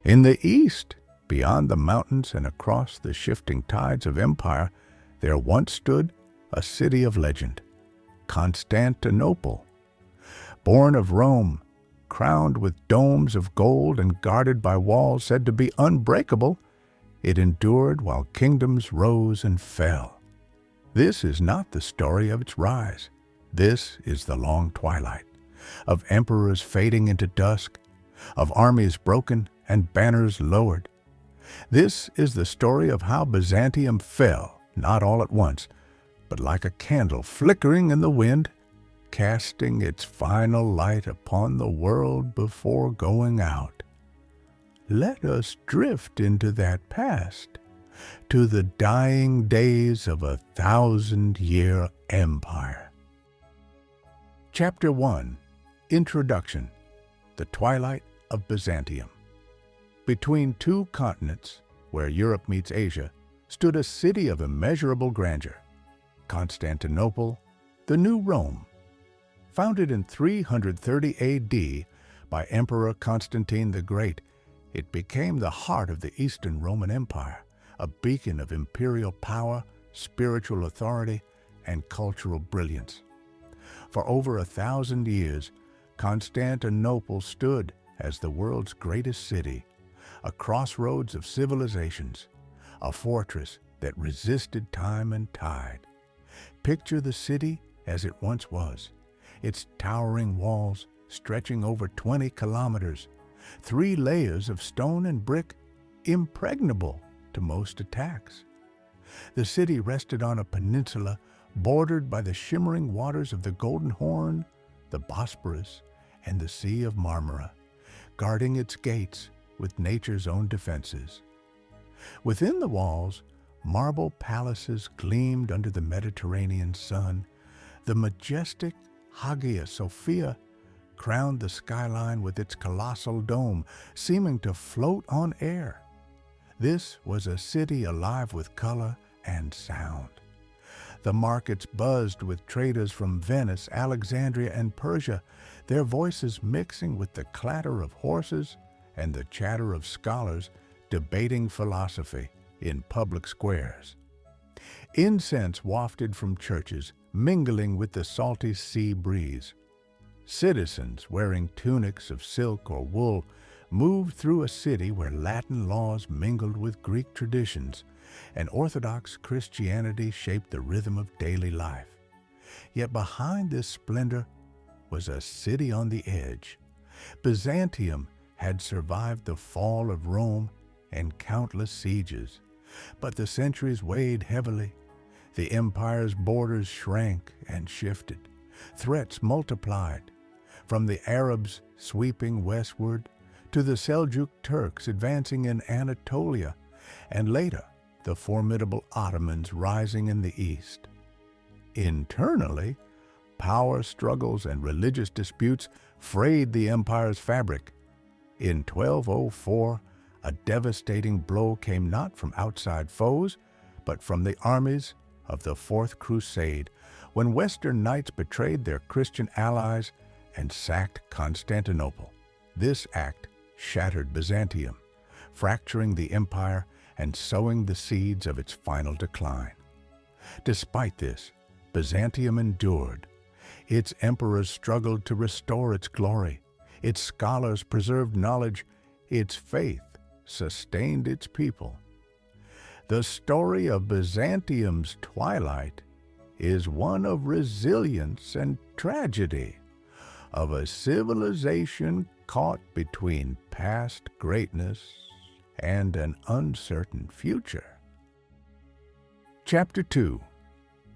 In the east, beyond the mountains and across the shifting tides of empire, there once stood a city of legend, Constantinople. Born of Rome, crowned with domes of gold and guarded by walls said to be unbreakable, it endured while kingdoms rose and fell. This is not the story of its rise. This is the long twilight, of emperors fading into dusk, of armies broken and banners lowered. This is the story of how Byzantium fell, not all at once, but like a candle flickering in the wind, casting its final light upon the world before going out. Let us drift into that past, to the dying days of a 1,000-year empire. Chapter 1. Introduction. The Twilight of Byzantium. Between two continents, where Europe meets Asia, stood a city of immeasurable grandeur, Constantinople, the New Rome. Founded in 330 A.D. by Emperor Constantine the Great, it became the heart of the Eastern Roman Empire, a beacon of imperial power, spiritual authority, and cultural brilliance. For over 1,000 years, Constantinople stood as the world's greatest city, a crossroads of civilizations, a fortress that resisted time and tide. Picture the city as it once was, its towering walls stretching over 20 kilometers, 3 layers of stone and brick, impregnable to most attacks. The city rested on a peninsula bordered by the shimmering waters of the Golden Horn, the Bosporus, and the Sea of Marmara, guarding its gates with nature's own defenses. Within the walls, marble palaces gleamed under the Mediterranean sun. The majestic Hagia Sophia crowned the skyline with its colossal dome, seeming to float on air. This was a city alive with color and sound. The markets buzzed with traders from Venice, Alexandria, and Persia, their voices mixing with the clatter of horses and the chatter of scholars debating philosophy in public squares. Incense wafted from churches, mingling with the salty sea breeze. Citizens wearing tunics of silk or wool moved through a city where Latin laws mingled with Greek traditions, and Orthodox Christianity shaped the rhythm of daily life. Yet behind this splendor was a city on the edge. Byzantium had survived the fall of Rome and countless sieges, but the centuries weighed heavily. The empire's borders shrank and shifted. Threats multiplied, from the Arabs sweeping westward to the Seljuk Turks advancing in Anatolia, and later the formidable Ottomans rising in the east. Internally, power struggles and religious disputes frayed the empire's fabric. In 1204, a devastating blow came not from outside foes, but from the armies of the Fourth Crusade, when Western knights betrayed their Christian allies and sacked Constantinople. This act shattered Byzantium, fracturing the empire and sowing the seeds of its final decline. Despite this, Byzantium endured. Its emperors struggled to restore its glory. Its scholars preserved knowledge. Its faith sustained its people. The story of Byzantium's twilight is one of resilience and tragedy, of a civilization caught between past greatness and an uncertain future. Chapter 2.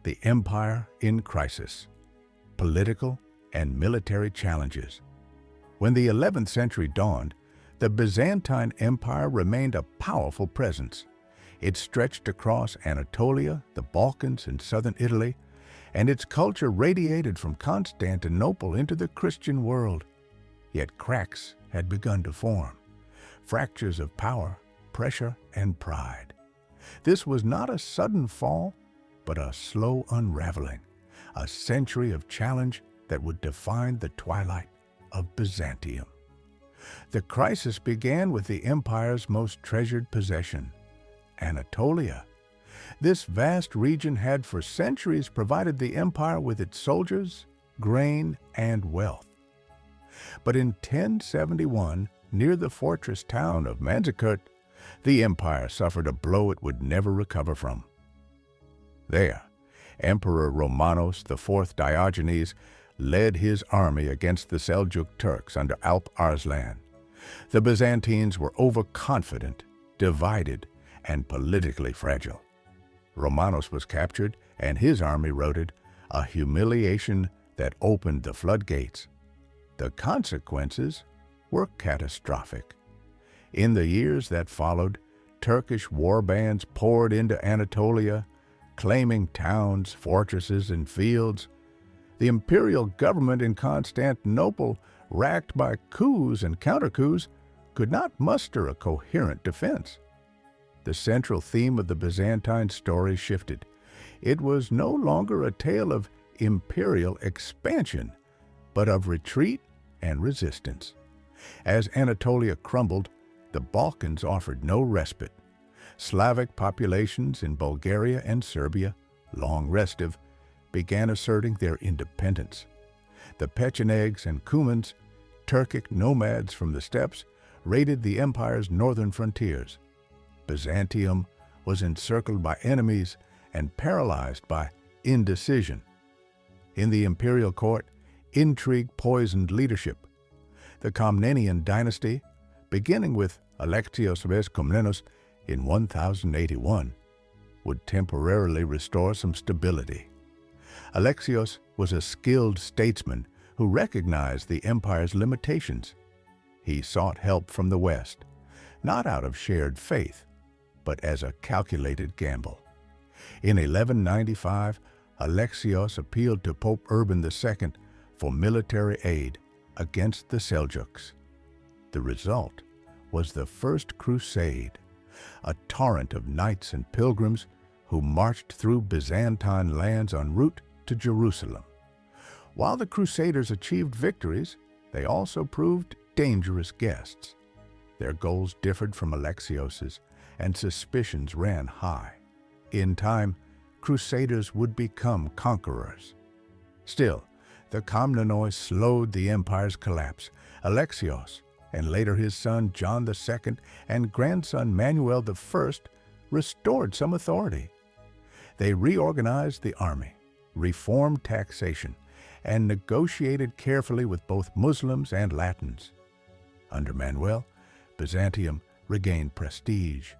The Empire in Crisis. Political and military challenges. When the 11th century dawned, the Byzantine Empire remained a powerful presence. It stretched across Anatolia, the Balkans, and southern Italy, and its culture radiated from Constantinople into the Christian world. Yet cracks had begun to form, fractures of power, pressure, and pride. This was not a sudden fall, but a slow unraveling, a century of challenge that would define the twilight of Byzantium. The crisis began with the empire's most treasured possession, Anatolia. This vast region had for centuries provided the empire with its soldiers, grain, and wealth. But in 1071, near the fortress town of Manzikert, the empire suffered a blow it would never recover from. There, Emperor Romanos IV Diogenes led his army against the Seljuk Turks under Alp Arslan. The Byzantines were overconfident, divided, and politically fragile. Romanos was captured, and his army routed, a humiliation that opened the floodgates. The consequences were catastrophic. In the years that followed, Turkish war bands poured into Anatolia, claiming towns, fortresses, and fields. The imperial government in Constantinople, racked by coups and counter-coups, could not muster a coherent defense. The central theme of the Byzantine story shifted. It was no longer a tale of imperial expansion, but of retreat and resistance. As Anatolia crumbled, the Balkans offered no respite. Slavic populations in Bulgaria and Serbia, long restive, began asserting their independence. The Pechenegs and Cumans, Turkic nomads from the steppes, raided the empire's northern frontiers. Byzantium was encircled by enemies and paralyzed by indecision. In the imperial court, intrigue poisoned leadership. The Komnenian dynasty, beginning with Alexios I Komnenos in 1081, would temporarily restore some stability. Alexios was a skilled statesman who recognized the empire's limitations. He sought help from the West, not out of shared faith, but as a calculated gamble. In 1195, Alexios appealed to Pope Urban II for military aid against the Seljuks. The result was the First Crusade, a torrent of knights and pilgrims who marched through Byzantine lands en route to Jerusalem. While the Crusaders achieved victories, they also proved dangerous guests. Their goals differed from Alexios's, and suspicions ran high. In time, Crusaders would become conquerors. Still, the Komnenoi slowed the empire's collapse. Alexios, and later his son John II and grandson Manuel I, restored some authority. They reorganized the army, reformed taxation, and negotiated carefully with both Muslims and Latins. Under Manuel, Byzantium regained prestige.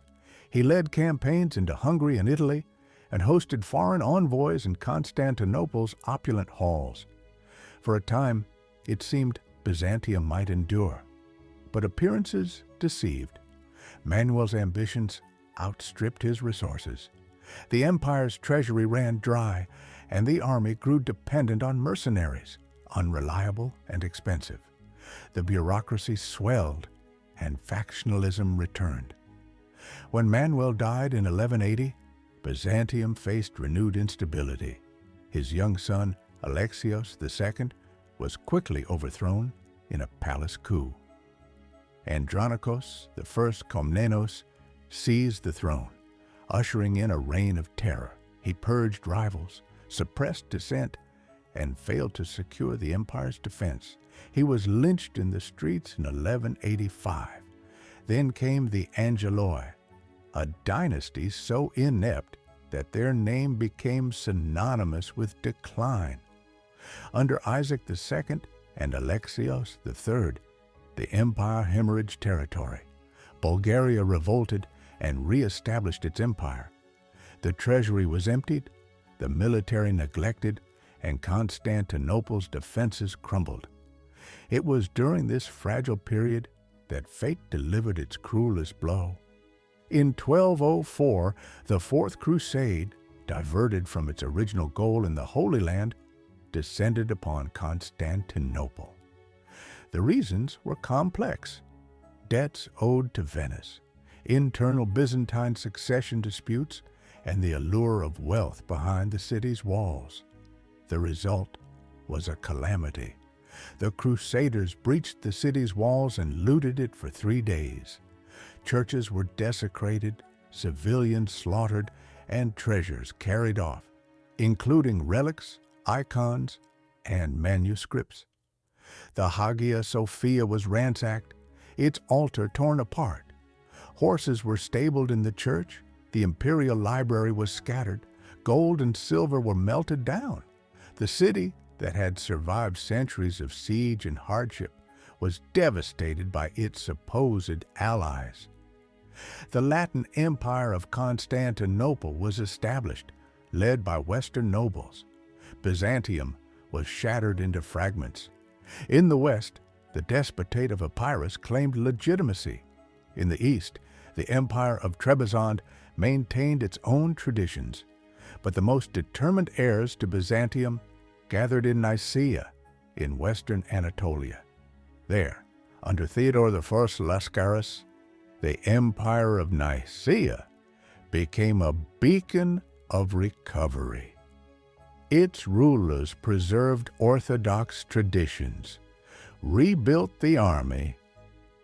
He led campaigns into Hungary and Italy and hosted foreign envoys in Constantinople's opulent halls. For a time, it seemed Byzantium might endure, but appearances deceived. Manuel's ambitions outstripped his resources. The empire's treasury ran dry, and the army grew dependent on mercenaries, unreliable and expensive. The bureaucracy swelled, and factionalism returned. When Manuel died in 1180, Byzantium faced renewed instability. His young son, Alexios II, was quickly overthrown in a palace coup. Andronikos I Komnenos seized the throne, ushering in a reign of terror. He purged rivals, suppressed dissent, and failed to secure the empire's defense. He was lynched in the streets in 1185. Then came the Angeloi, a dynasty so inept that their name became synonymous with decline. Under Isaac II and Alexios III, the empire hemorrhaged territory. Bulgaria revolted and re-established its empire. The treasury was emptied, the military neglected, and Constantinople's defenses crumbled. It was during this fragile period that fate delivered its cruelest blow. In 1204, the Fourth Crusade, diverted from its original goal in the Holy Land, descended upon Constantinople. The reasons were complex. Debts owed to Venice, internal Byzantine succession disputes, and the allure of wealth behind the city's walls. The result was a calamity. The Crusaders breached the city's walls and looted it for 3 days. Churches were desecrated, civilians slaughtered, and treasures carried off, including relics, icons, and manuscripts. The Hagia Sophia was ransacked, its altar torn apart. Horses were stabled in the church, the imperial library was scattered, gold and silver were melted down. The city, that had survived centuries of siege and hardship, was devastated by its supposed allies. The Latin Empire of Constantinople was established, led by Western nobles. Byzantium was shattered into fragments. In the West, the Despotate of Epirus claimed legitimacy. In the East, the Empire of Trebizond maintained its own traditions. But the most determined heirs to Byzantium gathered in Nicaea, in western Anatolia. There, under Theodore I Lascaris, the Empire of Nicaea became a beacon of recovery. Its rulers preserved orthodox traditions, rebuilt the army,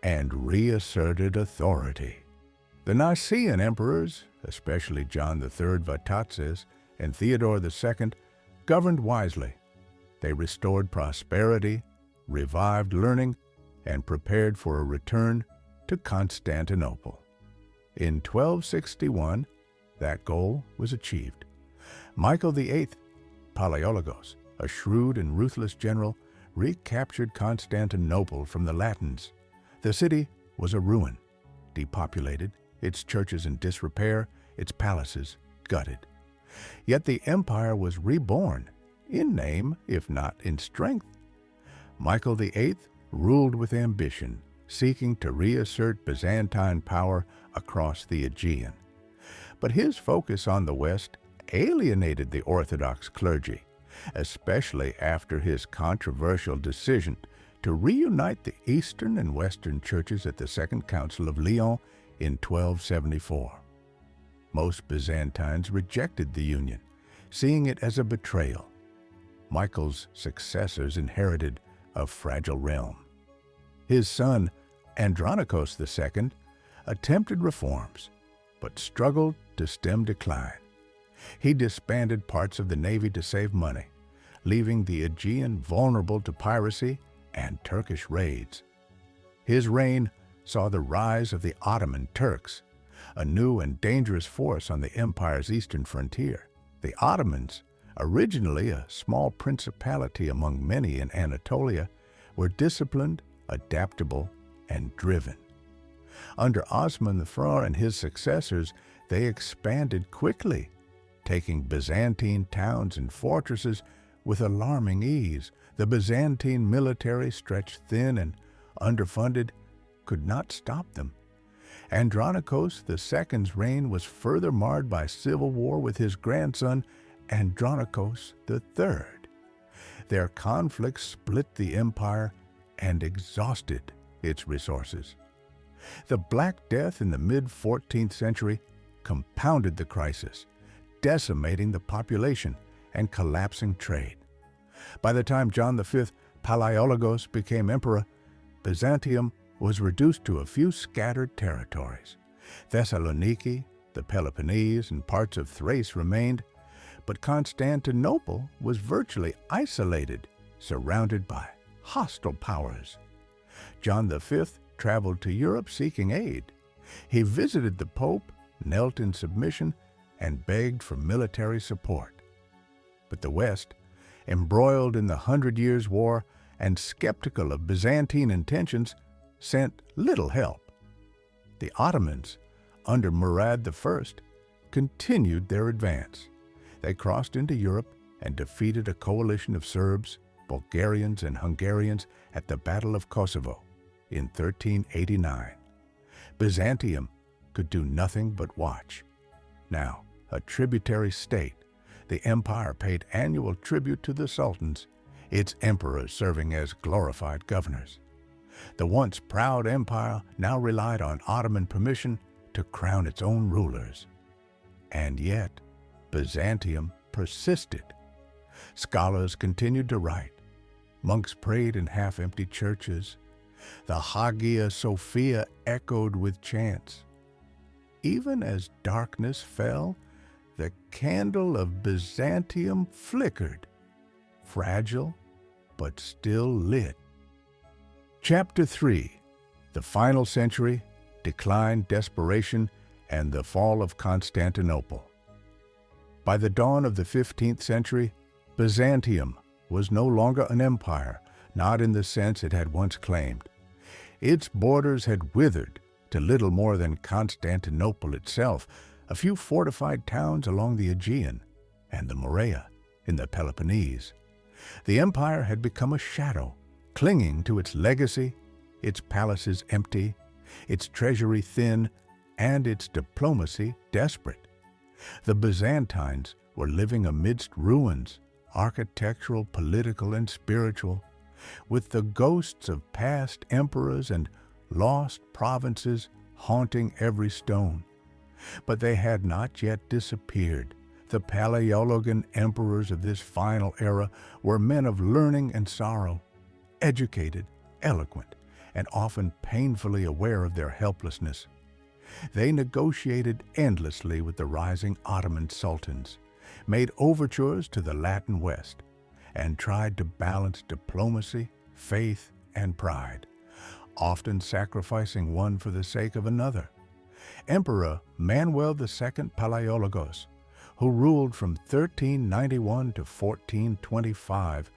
and reasserted authority. The Nicaean emperors, especially John III Vatatzes and Theodore II, governed wisely. They restored prosperity, revived learning, and prepared for a return to Constantinople. In 1261, that goal was achieved. Michael VIII Palaiologos, a shrewd and ruthless general, recaptured Constantinople from the Latins. The city was a ruin, depopulated, its churches in disrepair, its palaces gutted. Yet the empire was reborn, in name if not in strength. Michael VIII ruled with ambition, seeking to reassert Byzantine power across the Aegean. But his focus on the West alienated the Orthodox clergy, especially after his controversial decision to reunite the Eastern and Western churches at the Second Council of Lyon in 1274. Most Byzantines rejected the union, seeing it as a betrayal. Michael's successors inherited a fragile realm. His son, Andronikos II, attempted reforms, but struggled to stem decline. He disbanded parts of the navy to save money, leaving the Aegean vulnerable to piracy and Turkish raids. His reign saw the rise of the Ottoman Turks, a new and dangerous force on the empire's eastern frontier. The Ottomans, originally a small principality among many in Anatolia, were disciplined, adaptable, and driven. Under Osman IV and his successors, they expanded quickly, taking Byzantine towns and fortresses with alarming ease. The Byzantine military, stretched thin and underfunded, could not stop them. Andronikos II's reign was further marred by civil war with his grandson, Andronikos III. Their conflict split the empire and exhausted its resources. The Black Death in the mid-14th century compounded the crisis, decimating the population and collapsing trade. By the time John V Palaiologos became emperor, Byzantium was reduced to a few scattered territories. Thessaloniki, the Peloponnese, and parts of Thrace remained, but Constantinople was virtually isolated, surrounded by hostile powers. John V traveled to Europe seeking aid. He visited the Pope, knelt in submission, and begged for military support. But the West, embroiled in the 100 Years' War and skeptical of Byzantine intentions, sent little help. The Ottomans, under Murad I, continued their advance. They crossed into Europe and defeated a coalition of Serbs, Bulgarians, and Hungarians at the Battle of Kosovo in 1389. Byzantium could do nothing but watch. Now, a tributary state, the empire paid annual tribute to the sultans, its emperors serving as glorified governors. The once proud empire now relied on Ottoman permission to crown its own rulers. And yet, Byzantium persisted. Scholars continued to write. Monks prayed in half-empty churches. The Hagia Sophia echoed with chants. Even as darkness fell, the candle of Byzantium flickered, fragile but still lit. Chapter 3. The Final Century, Decline, Desperation, and the Fall of Constantinople. By the dawn of the 15th century, Byzantium was no longer an empire, not in the sense it had once claimed. Its borders had withered to little more than Constantinople itself, a few fortified towns along the Aegean, and the Morea in the Peloponnese. The empire had become a shadow, clinging to its legacy, its palaces empty, its treasury thin, and its diplomacy desperate. The Byzantines were living amidst ruins, architectural, political, and spiritual, with the ghosts of past emperors and lost provinces haunting every stone. But they had not yet disappeared. The Paleologan emperors of this final era were men of learning and sorrow, educated, eloquent, and often painfully aware of their helplessness. They negotiated endlessly with the rising Ottoman sultans, made overtures to the Latin West, and tried to balance diplomacy, faith, and pride, often sacrificing one for the sake of another. Emperor Manuel II Palaiologos, who ruled from 1391 to 1425,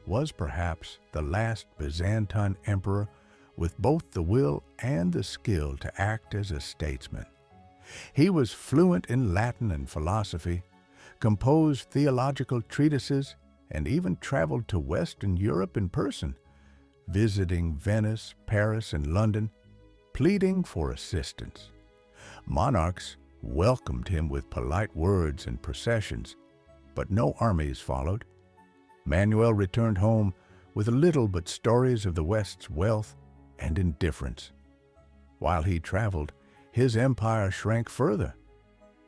was perhaps the last Byzantine emperor with both the will and the skill to act as a statesman. He was fluent in Latin and philosophy, composed theological treatises, and even traveled to Western Europe in person, visiting Venice, Paris, and London, pleading for assistance. Monarchs welcomed him with polite words and processions, but no armies followed. Manuel returned home with little but stories of the West's wealth and indifference. While he traveled, his empire shrank further.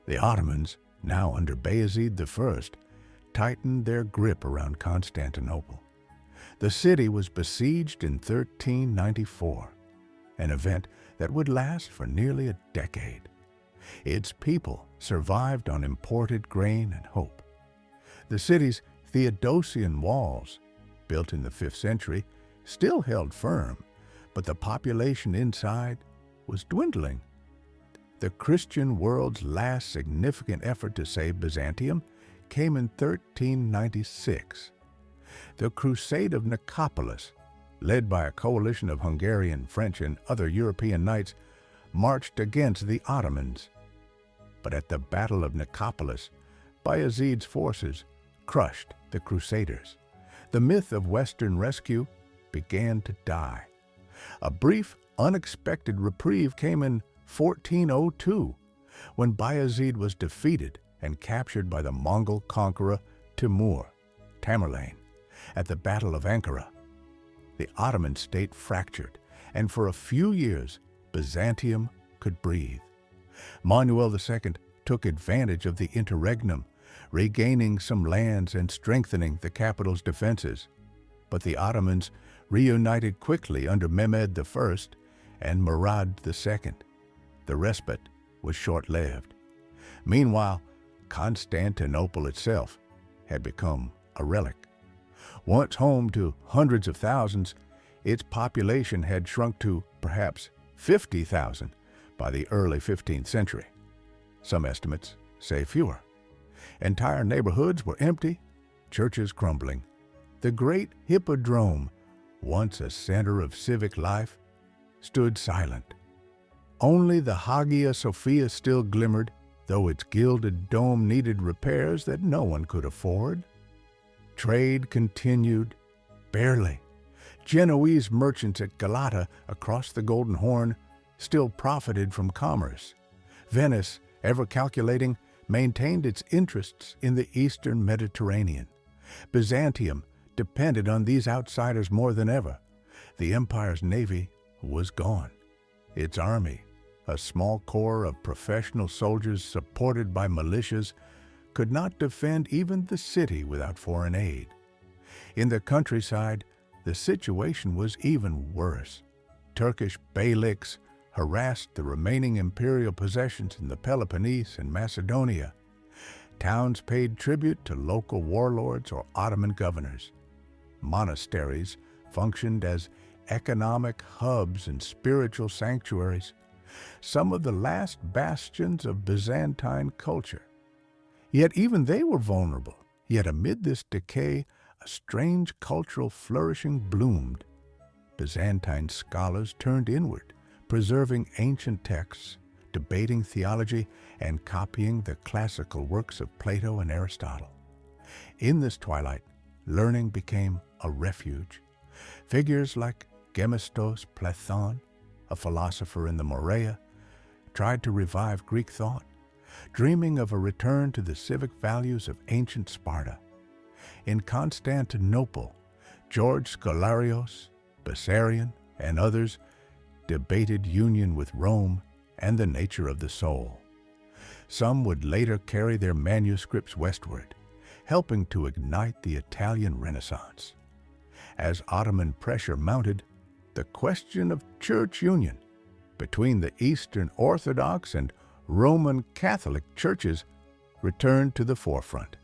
The Ottomans, now under Bayezid I, tightened their grip around Constantinople. The city was besieged in 1394, an event that would last for nearly a decade. Its people survived on imported grain and hope. The city's Theodosian walls, built in the 5th century, still held firm, but the population inside was dwindling. The Christian world's last significant effort to save Byzantium came in 1396. The Crusade of Nicopolis, led by a coalition of Hungarian, French, and other European knights, marched against the Ottomans. But at the Battle of Nicopolis, Bayezid's forces crushed the Crusaders. The myth of Western rescue began to die. A brief, unexpected reprieve came in 1402, when Bayezid was defeated and captured by the Mongol conqueror Tamerlane at the Battle of Ankara. The Ottoman state fractured, and for a few years, Byzantium could breathe. Manuel II took advantage of the interregnum, regaining some lands and strengthening the capital's defenses. But the Ottomans reunited quickly under Mehmed I and Murad II. The respite was short-lived. Meanwhile, Constantinople itself had become a relic. Once home to hundreds of thousands, its population had shrunk to perhaps 50,000 by the early 15th century. Some estimates say fewer. Entire neighborhoods were empty, churches crumbling. The great hippodrome, once a center of civic life, stood silent. Only the Hagia Sophia still glimmered, though its gilded dome needed repairs that no one could afford. Trade continued, barely. Genoese merchants at Galata across the Golden Horn still profited from commerce. Venice, ever calculating, maintained its interests in the eastern Mediterranean. Byzantium depended on these outsiders more than ever. The empire's navy was gone. Its army, a small corps of professional soldiers supported by militias, could not defend even the city without foreign aid. In the countryside, the situation was even worse. Turkish beyliks harassed the remaining imperial possessions in the Peloponnese and Macedonia. Towns paid tribute to local warlords or Ottoman governors. Monasteries functioned as economic hubs and spiritual sanctuaries, some of the last bastions of Byzantine culture. Yet even they were vulnerable. Yet amid this decay, a strange cultural flourishing bloomed. Byzantine scholars turned inward, preserving ancient texts, debating theology, and copying the classical works of Plato and Aristotle. In this twilight, learning became a refuge. Figures like Gemistos Plathon, a philosopher in the Morea, tried to revive Greek thought, dreaming of a return to the civic values of ancient Sparta. In Constantinople, George Scholarios, Bessarion, and others debated union with Rome and the nature of the soul. Some would later carry their manuscripts westward, helping to ignite the Italian Renaissance. As Ottoman pressure mounted, the question of church union between the Eastern Orthodox and Roman Catholic churches returned to the forefront.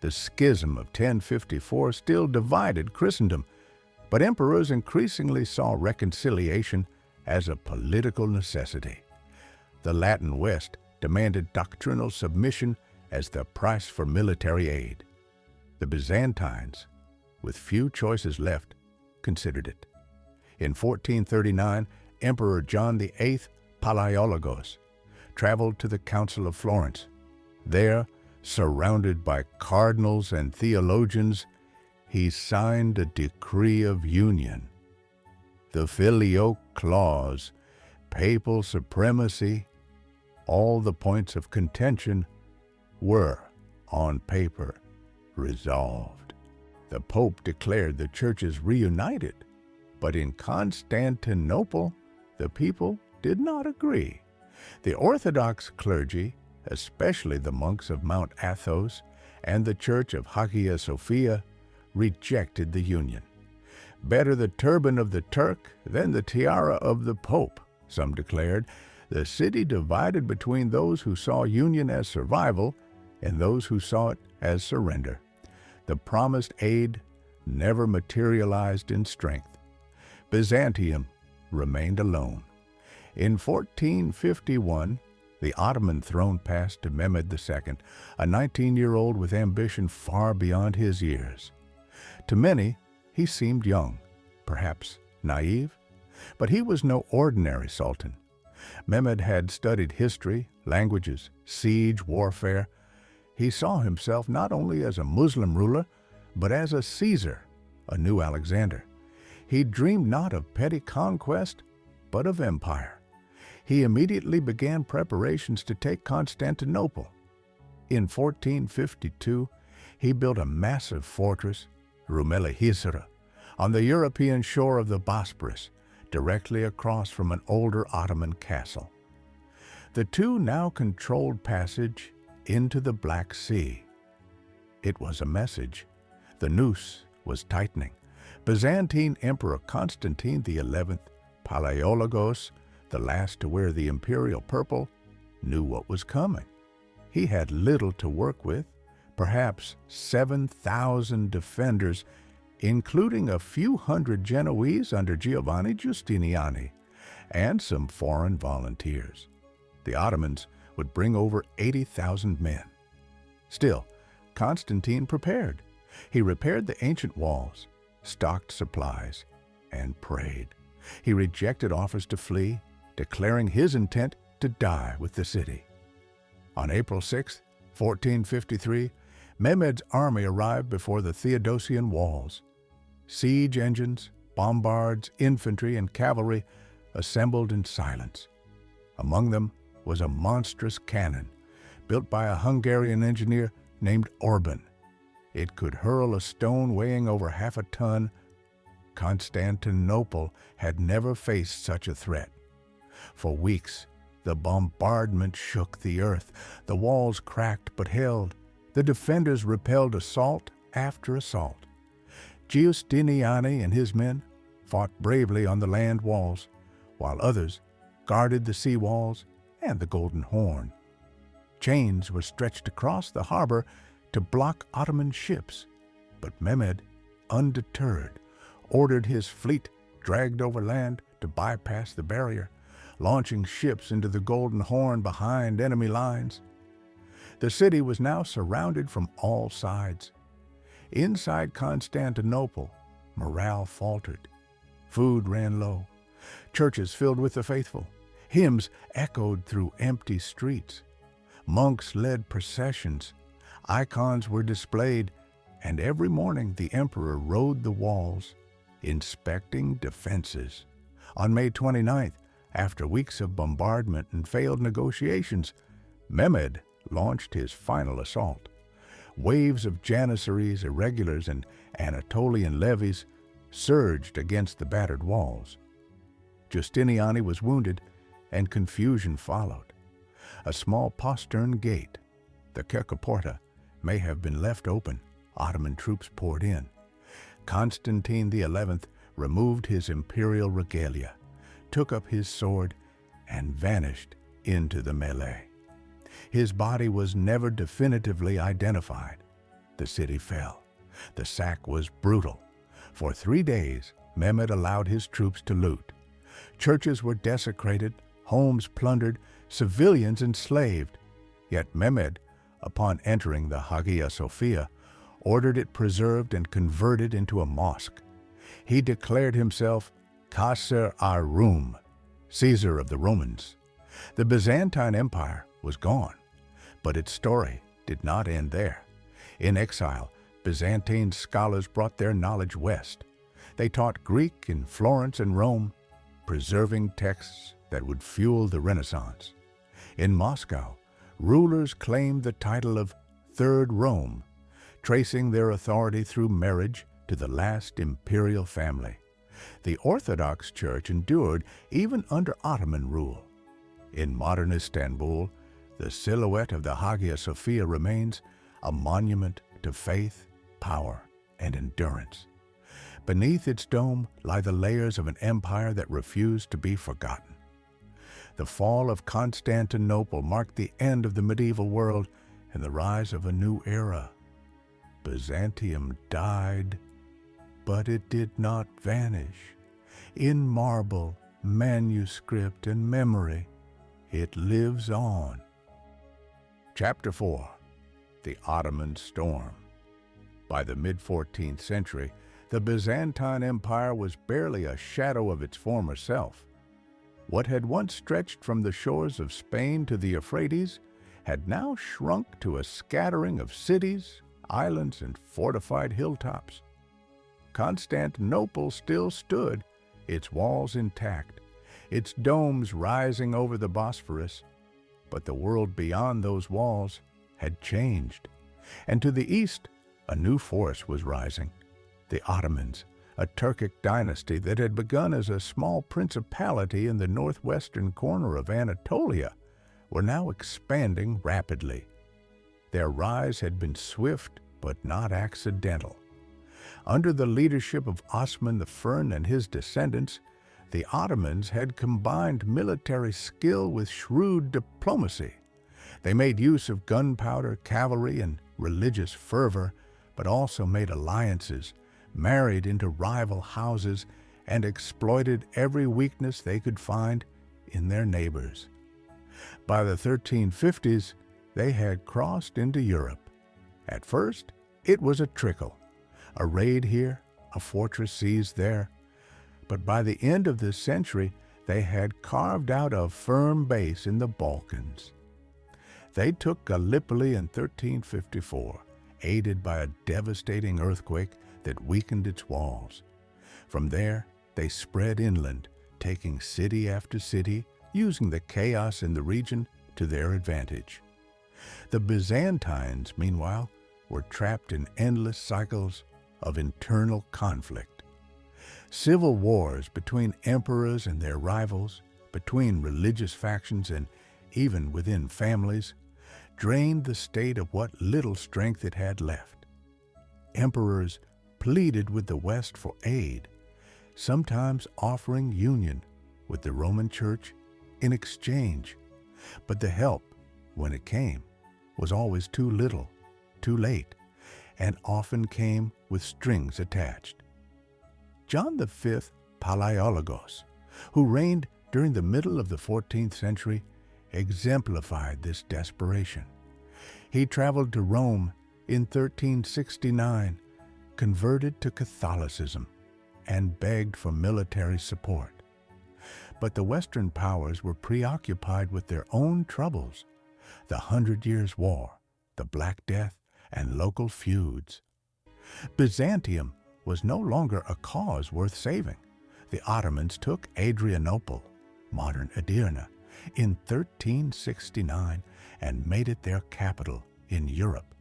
The schism of 1054 still divided Christendom, but emperors increasingly saw reconciliation as a political necessity. The Latin West demanded doctrinal submission as the price for military aid. The Byzantines, with few choices left, considered it. In 1439, Emperor John VIII Palaiologos traveled to the Council of Florence. There, surrounded by cardinals and theologians, he signed a decree of union. The Filioque clause, papal supremacy, all the points of contention were, on paper, resolved. The Pope declared the churches reunited, but in Constantinople, the people did not agree. The Orthodox clergy, especially the monks of Mount Athos and the Church of Hagia Sophia, rejected the union. Better the turban of the Turk than the tiara of the Pope, some declared. The city divided between those who saw union as survival and those who saw it as surrender. The promised aid never materialized in strength. Byzantium remained alone. In 1451, the Ottoman throne passed to Mehmed II, a 19-year-old with ambition far beyond his years. To many, he seemed young, perhaps naive, but he was no ordinary sultan. Mehmed had studied history, languages, siege, warfare. He saw himself not only as a Muslim ruler, but as a Caesar, a new Alexander. He dreamed not of petty conquest, but of empire. He immediately began preparations to take Constantinople. In 1452, he built a massive fortress, Rumeli Hisra, on the European shore of the Bosporus, directly across from an older Ottoman castle. The two now controlled passage into the Black Sea. It was a message. The noose was tightening. Byzantine Emperor Constantine XI, Palaiologos, the last to wear the imperial purple, knew what was coming. He had little to work with, perhaps 7,000 defenders, including a few hundred Genoese under Giovanni Giustiniani, and some foreign volunteers. The Ottomans would bring over 80,000 men. Still, Constantine prepared. He repaired the ancient walls, stocked supplies, and prayed. He rejected offers to flee, declaring his intent to die with the city. On April 6, 1453, Mehmed's army arrived before the Theodosian walls. Siege engines, bombards, infantry, and cavalry assembled in silence. Among them was a monstrous cannon built by a Hungarian engineer named Orban. It could hurl a stone weighing over half a ton. Constantinople had never faced such a threat. For weeks, the bombardment shook the earth. The walls cracked but held. The defenders repelled assault after assault. Giustiniani and his men fought bravely on the land walls, while others guarded the sea walls and the Golden Horn. Chains were stretched across the harbor to block Ottoman ships, but Mehmed, undeterred, ordered his fleet dragged over land to bypass the barrier, launching ships into the Golden Horn behind enemy lines. The city was now surrounded from all sides. Inside Constantinople, morale faltered. Food ran low. Churches filled with the faithful. Hymns echoed through empty streets. Monks led processions. Icons were displayed, and every morning the emperor rode the walls, inspecting defenses. On May 29th, after weeks of bombardment and failed negotiations, Mehmed launched his final assault. Waves of Janissaries, irregulars, and Anatolian levies surged against the battered walls. Giustiniani was wounded, and confusion followed. A small postern gate, the Cercaporta, may have been left open. Ottoman troops poured in. Constantine XI removed his imperial regalia, took up his sword, and vanished into the melee. His body was never definitively identified. The city fell. The sack was brutal. For 3 days, Mehmed allowed his troops to loot. Churches were desecrated, homes plundered, civilians enslaved. Yet Mehmed, upon entering the Hagia Sophia, ordered it preserved and converted into a mosque. He declared himself Caesar Rum, Caesar of the Romans. The Byzantine Empire was gone, but its story did not end there. In exile, Byzantine scholars brought their knowledge west. They taught Greek in Florence and Rome, preserving texts that would fuel the Renaissance. In Moscow, rulers claimed the title of Third Rome, tracing their authority through marriage to the last imperial family. The Orthodox Church endured even under Ottoman rule. In modern Istanbul, the silhouette of the Hagia Sophia remains a monument to faith, power, and endurance. Beneath its dome lie the layers of an empire that refused to be forgotten. The fall of Constantinople marked the end of the medieval world and the rise of a new era. Byzantium died, but it did not vanish. In marble, manuscript, and memory, it lives on. Chapter 4. The Ottoman Storm. By the mid-14th century, the Byzantine Empire was barely a shadow of its former self. What had once stretched from the shores of Spain to the Euphrates had now shrunk to a scattering of cities, islands, and fortified hilltops. Constantinople still stood, its walls intact, its domes rising over the Bosphorus, but the world beyond those walls had changed, and to the east a new force was rising. The Ottomans, a Turkic dynasty that had begun as a small principality in the northwestern corner of Anatolia, were now expanding rapidly. Their rise had been swift but not accidental. Under the leadership of Osman I and his descendants, the Ottomans had combined military skill with shrewd diplomacy. They made use of gunpowder, cavalry, and religious fervor, but also made alliances, married into rival houses, and exploited every weakness they could find in their neighbors. By the 1350s, they had crossed into Europe. At first, it was a trickle, a raid here, a fortress seized there. But by the end of this century, they had carved out a firm base in the Balkans. They took Gallipoli in 1354, aided by a devastating earthquake that weakened its walls. From there, they spread inland, taking city after city, using the chaos in the region to their advantage. The Byzantines, meanwhile, were trapped in endless cycles of internal conflict. Civil wars between emperors and their rivals, between religious factions, and even within families, drained the state of what little strength it had left. Emperors pleaded with the West for aid, sometimes offering union with the Roman Church in exchange. But the help, when it came, was always too little, too late, and often came with strings attached. John V Palaiologos, who reigned during the middle of the 14th century, exemplified this desperation. He traveled to Rome in 1369, converted to Catholicism, and begged for military support. But the Western powers were preoccupied with their own troubles, the 100 Years' War, the Black Death, and local feuds. Byzantium was no longer a cause worth saving. The Ottomans took Adrianople, modern Edirne, in 1369 and made it their capital in Europe.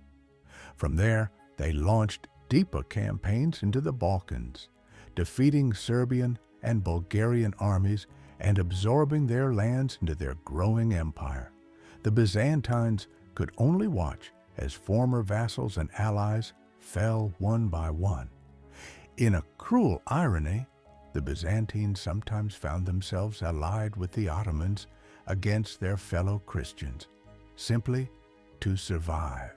From there, they launched deeper campaigns into the Balkans, defeating Serbian and Bulgarian armies and absorbing their lands into their growing empire. The Byzantines could only watch as former vassals and allies fell one by one. In a cruel irony, the Byzantines sometimes found themselves allied with the Ottomans against their fellow Christians, simply to survive.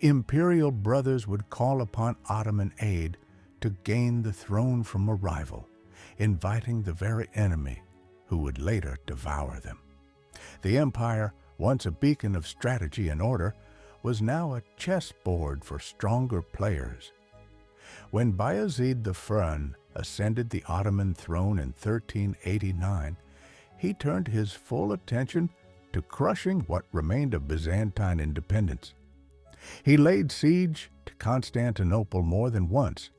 Imperial brothers would call upon Ottoman aid to gain the throne from a rival, inviting the very enemy who would later devour them. The empire, once a beacon of strategy and order, was now a chessboard for stronger players. When Bayezid I ascended the Ottoman throne in 1389, he turned his full attention to crushing what remained of Byzantine independence. He laid siege to Constantinople more than once,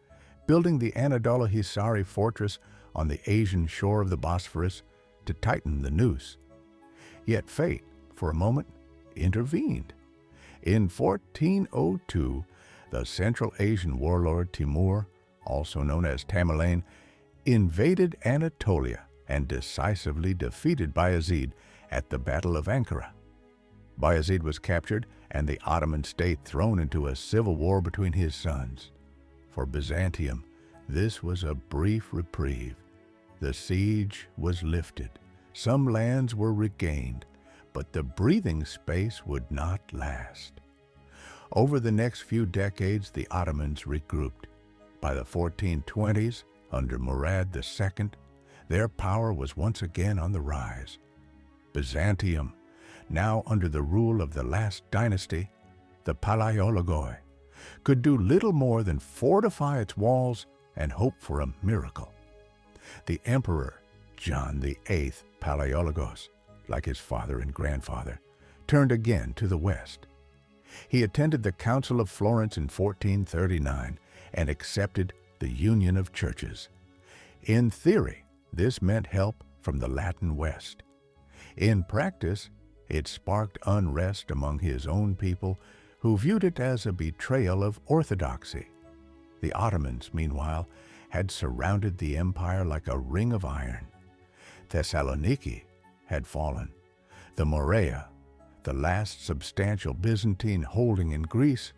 building the Anadolu-Hisari fortress on the Asian shore of the Bosphorus to tighten the noose. Yet fate, for a moment, intervened. In 1402, the Central Asian warlord Timur, also known as Tamerlane, invaded Anatolia and decisively defeated Bayezid at the Battle of Ankara. Bayezid was captured and the Ottoman state thrown into a civil war between his sons. For Byzantium, this was a brief reprieve. The siege was lifted. Some lands were regained, but the breathing space would not last. Over the next few decades, the Ottomans regrouped. By the 1420s, under Murad II, their power was once again on the rise. Byzantium, now under the rule of the last dynasty, the Palaiologoi, could do little more than fortify its walls and hope for a miracle. The emperor, John VIII Palaiologos, like his father and grandfather, turned again to the west. He attended the Council of Florence in 1439 and accepted the union of churches. In theory, this meant help from the Latin West. In practice, it sparked unrest among his own people who viewed it as a betrayal of orthodoxy. The Ottomans, meanwhile, had surrounded the empire like a ring of iron. Thessaloniki had fallen. The Morea, the last substantial Byzantine holding in Greece,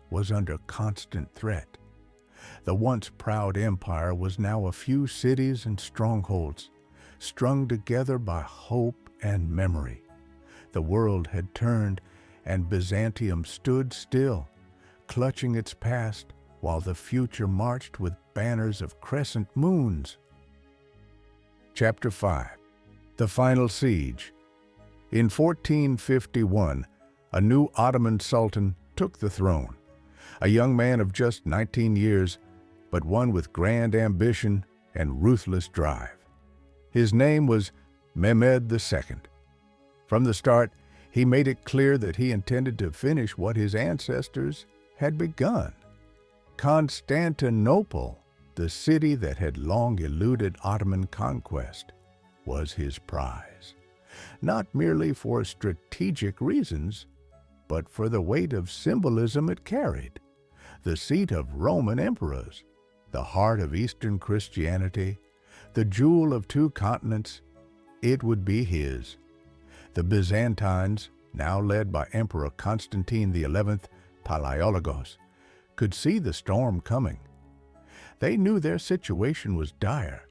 was under constant threat. The once proud empire was now a few cities and strongholds, strung together by hope and memory. The world had turned, and Byzantium stood still, clutching its past while the future marched with banners of crescent moons. Chapter 5. The Final Siege. In 1451, a new Ottoman sultan took the throne, a young man of just 19 years, but one with grand ambition and ruthless drive. His name was Mehmed II. From the start, he made it clear that he intended to finish what his ancestors had begun. Constantinople, the city that had long eluded Ottoman conquest, was his prize, not merely for strategic reasons, but for the weight of symbolism it carried. The seat of Roman emperors, the heart of Eastern Christianity, the jewel of two continents, it would be his. The Byzantines, now led by Emperor Constantine XI Palaiologos, could see the storm coming. They knew their situation was dire.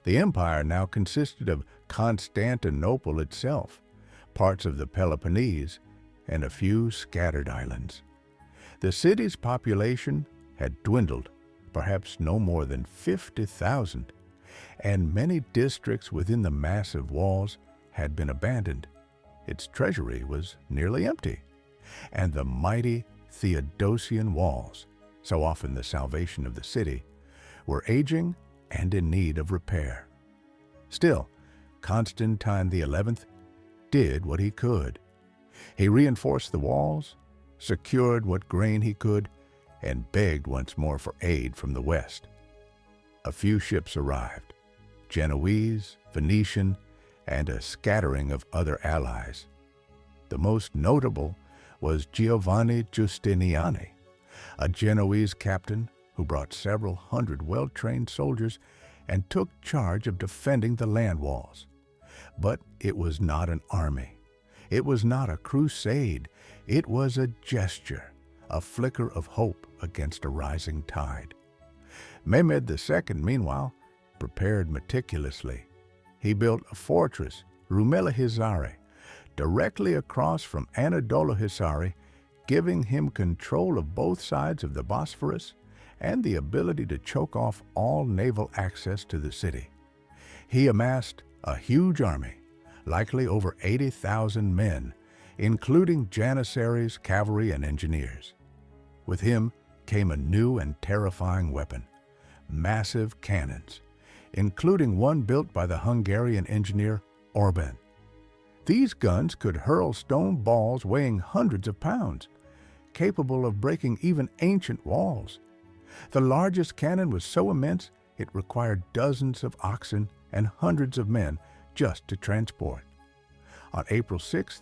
The empire now consisted of Constantinople itself, parts of the Peloponnese, and a few scattered islands. The city's population had dwindled, perhaps no more than 50,000, and many districts within the massive walls had been abandoned. Its treasury was nearly empty, and the mighty Theodosian walls, so often the salvation of the city, were aging and in need of repair. Still, Constantine XI did what he could. He reinforced the walls, secured what grain he could, and begged once more for aid from the west. A few ships arrived, Genoese, Venetian, and a scattering of other allies. The most notable was Giovanni Giustiniani, a Genoese captain who brought several hundred well-trained soldiers and took charge of defending the land walls. But it was not an army. It was not a crusade. It was a gesture, a flicker of hope against a rising tide. Mehmed II, meanwhile, prepared meticulously. He built a fortress, Rumela Hisari, directly across from Anadolu Hisari, giving him control of both sides of the Bosphorus and the ability to choke off all naval access to the city. He amassed a huge army, likely over 80,000 men, including janissaries, cavalry, and engineers. With him came a new and terrifying weapon, massive cannons, including one built by the Hungarian engineer Orban. These guns could hurl stone balls weighing hundreds of pounds, capable of breaking even ancient walls. The largest cannon was so immense it required dozens of oxen and hundreds of men just to transport. On April 6,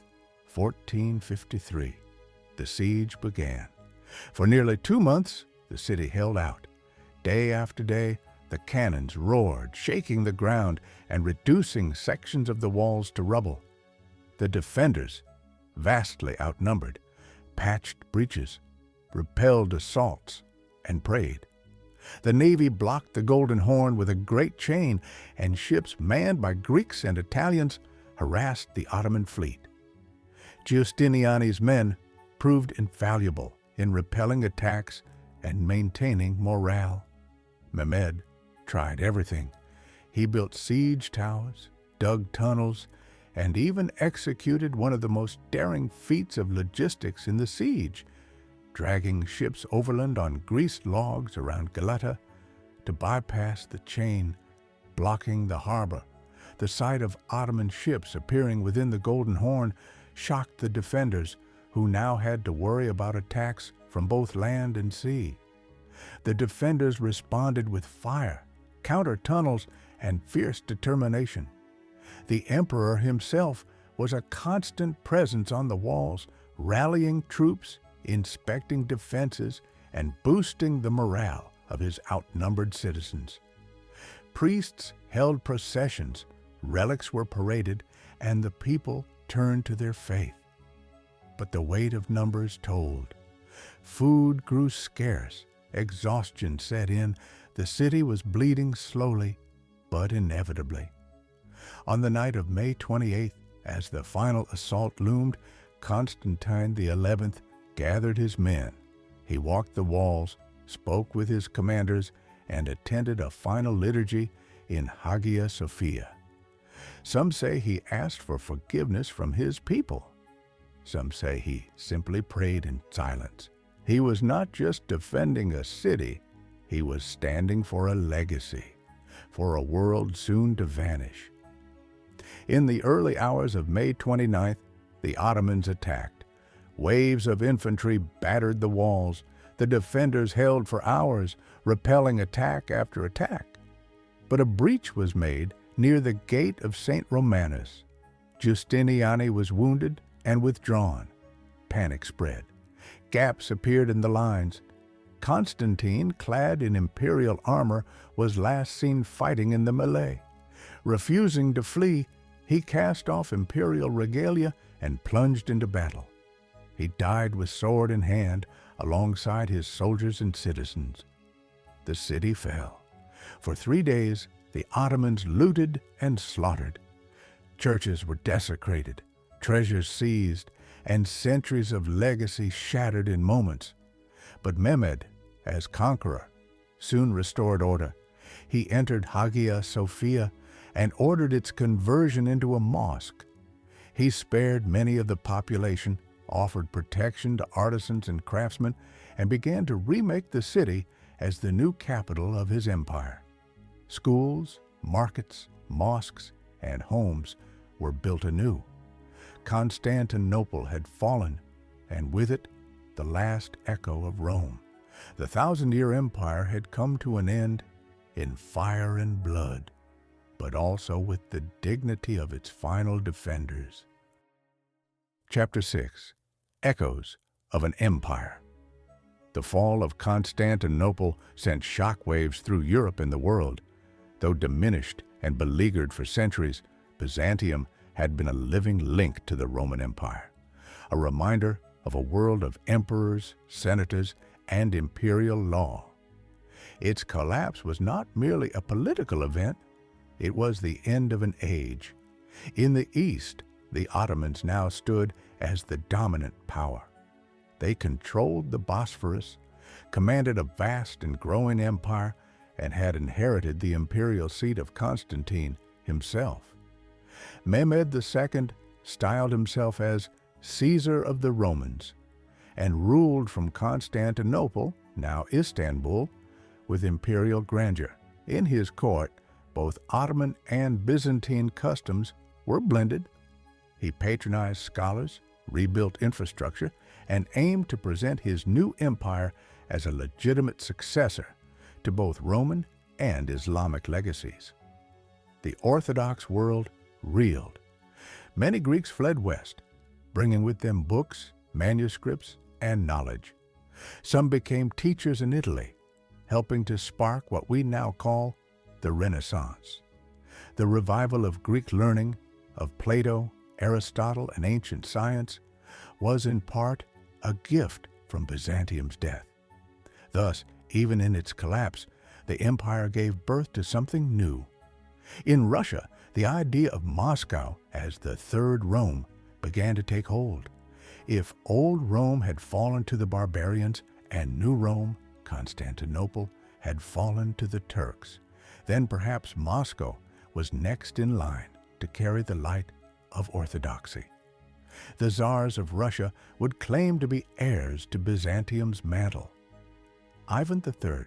1453, the siege began. For nearly 2 months, the city held out. Day after day, the cannons roared, shaking the ground and reducing sections of the walls to rubble. The defenders, vastly outnumbered, patched breaches, repelled assaults, and prayed. The navy blocked the Golden Horn with a great chain, and ships manned by Greeks and Italians harassed the Ottoman fleet. Giustiniani's men proved infallible in repelling attacks and maintaining morale. Mehmed tried everything. He built siege towers, dug tunnels, and even executed one of the most daring feats of logistics in the siege, dragging ships overland on greased logs around Galata to bypass the chain, blocking the harbor. The sight of Ottoman ships appearing within the Golden Horn shocked the defenders, who now had to worry about attacks from both land and sea. The defenders responded with fire, counter-tunnels, and fierce determination. The emperor himself was a constant presence on the walls, rallying troops, inspecting defenses, and boosting the morale of his outnumbered citizens. Priests held processions, relics were paraded, and the people turned to their faith. But the weight of numbers told. Food grew scarce, exhaustion set in, the city was bleeding slowly, but inevitably. On the night of May 28th, as the final assault loomed, Constantine XI gathered his men. He walked the walls, spoke with his commanders, and attended a final liturgy in Hagia Sophia. Some say he asked for forgiveness from his people. Some say he simply prayed in silence. He was not just defending a city, he was standing for a legacy, for a world soon to vanish. In the early hours of May 29th, the Ottomans attacked. Waves of infantry battered the walls. The defenders held for hours, repelling attack after attack. But a breach was made near the gate of St. Romanus. Giustiniani was wounded and withdrawn. Panic spread. Gaps appeared in the lines. Constantine, clad in imperial armor, was last seen fighting in the melee. Refusing to flee, he cast off imperial regalia and plunged into battle. He died with sword in hand alongside his soldiers and citizens. the city fell. For 3 days, the Ottomans looted and slaughtered. Churches were desecrated, treasures seized, and centuries of legacy shattered in moments. But Mehmed, as conqueror, soon restored order. He entered Hagia Sophia and ordered its conversion into a mosque. He spared many of the population, offered protection to artisans and craftsmen, and began to remake the city as the new capital of his empire. Schools, markets, mosques, and homes were built anew. Constantinople had fallen, and with it, the last echo of Rome. The 1,000-year empire had come to an end in fire and blood, but also with the dignity of its final defenders. Chapter 6. Echoes of an Empire. The fall of Constantinople sent shockwaves through Europe and the world. Though diminished and beleaguered for centuries, Byzantium had been a living link to the Roman Empire, a reminder of a world of emperors, senators, and imperial law. Its collapse was not merely a political event, it was the end of an age. In the East, the Ottomans now stood as the dominant power. They controlled the Bosphorus, commanded a vast and growing empire, and had inherited the imperial seat of Constantine himself. Mehmed II styled himself as Caesar of the Romans and ruled from Constantinople, now Istanbul, with imperial grandeur. In his court, both Ottoman and Byzantine customs were blended. He patronized scholars, rebuilt infrastructure, and aimed to present his new empire as a legitimate successor to both Roman and Islamic legacies. The Orthodox world reeled. Many Greeks fled west, bringing with them books, manuscripts, and knowledge. Some became teachers in Italy, helping to spark what we now call the Renaissance. The revival of Greek learning, of Plato, Aristotle, and ancient science, was in part a gift from Byzantium's death. Thus, even in its collapse, the empire gave birth to something new. In Russia, the idea of Moscow as the Third Rome began to take hold. If old Rome had fallen to the barbarians and new Rome, Constantinople, had fallen to the Turks, then perhaps Moscow was next in line to carry the light of orthodoxy. The czars of Russia would claim to be heirs to Byzantium's mantle. Ivan III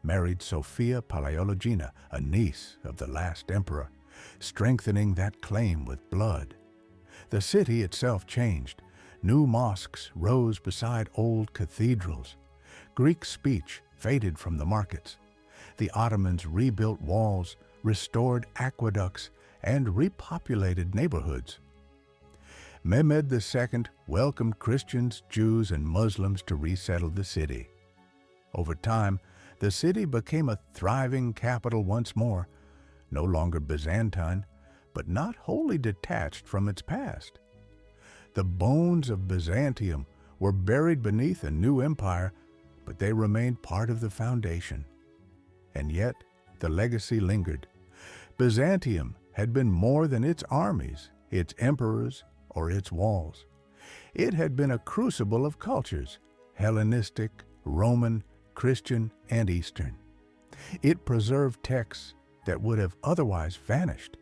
married Sophia Palaiologina, a niece of the last emperor, strengthening that claim with blood. The city itself changed. New mosques rose beside old cathedrals. Greek speech faded from the markets. The Ottomans rebuilt walls, restored aqueducts, and repopulated neighborhoods. Mehmed II welcomed Christians, Jews, and Muslims to resettle the city. Over time, the city became a thriving capital once more, no longer Byzantine, but not wholly detached from its past. The bones of Byzantium were buried beneath a new empire, but they remained part of the foundation. And yet, the legacy lingered. Byzantium had been more than its armies, its emperors, or its walls. It had been a crucible of cultures, Hellenistic, Roman, Christian, and Eastern. It preserved texts that would have otherwise vanished.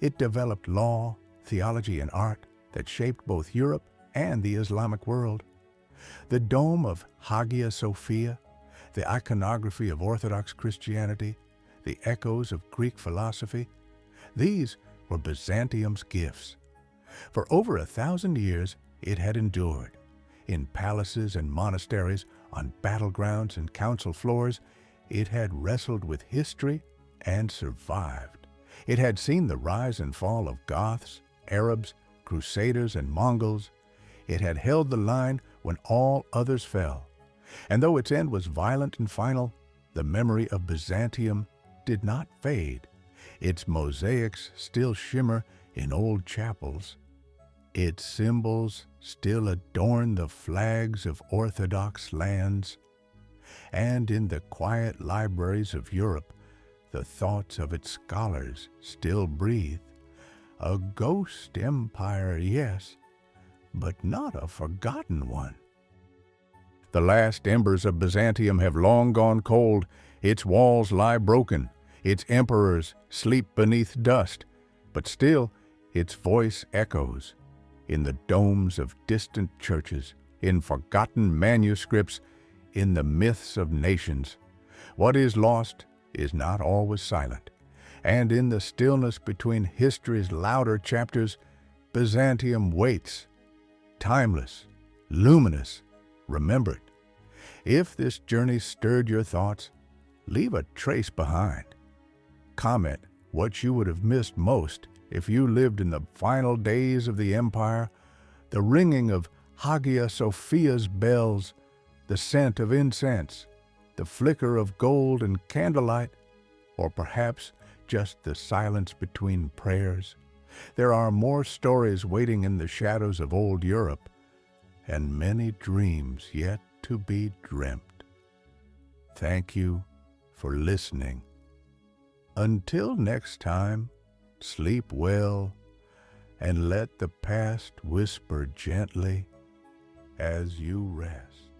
It developed law, theology, and art that shaped both Europe and the Islamic world. The dome of Hagia Sophia, the iconography of Orthodox Christianity, the echoes of Greek philosophy, these were Byzantium's gifts. For over 1,000 years, it had endured. In palaces and monasteries, on battlegrounds and council floors, it had wrestled with history and survived. It had seen the rise and fall of Goths, Arabs, Crusaders, and Mongols. It had held the line when all others fell. And though its end was violent and final, the memory of Byzantium did not fade. Its mosaics still shimmer in old chapels. Its symbols still adorn the flags of Orthodox lands. and in the quiet libraries of Europe, the thoughts of its scholars still breathe. A ghost empire, yes, but not a forgotten one. The last embers of Byzantium have long gone cold. Its walls lie broken. Its emperors sleep beneath dust. But still, its voice echoes in the domes of distant churches, in forgotten manuscripts, in the myths of nations. What is lost is not always silent. And in the stillness between history's louder chapters, Byzantium waits, timeless, luminous, remembered. If this journey stirred your thoughts, leave a trace behind. Comment what you would have missed most if you lived in the final days of the empire, the ringing of Hagia Sophia's bells, the scent of incense, the flicker of gold and candlelight, or perhaps just the silence between prayers. There are more stories waiting in the shadows of old Europe, and many dreams yet to be dreamt. Thank you for listening. Until next time, sleep well and let the past whisper gently as you rest.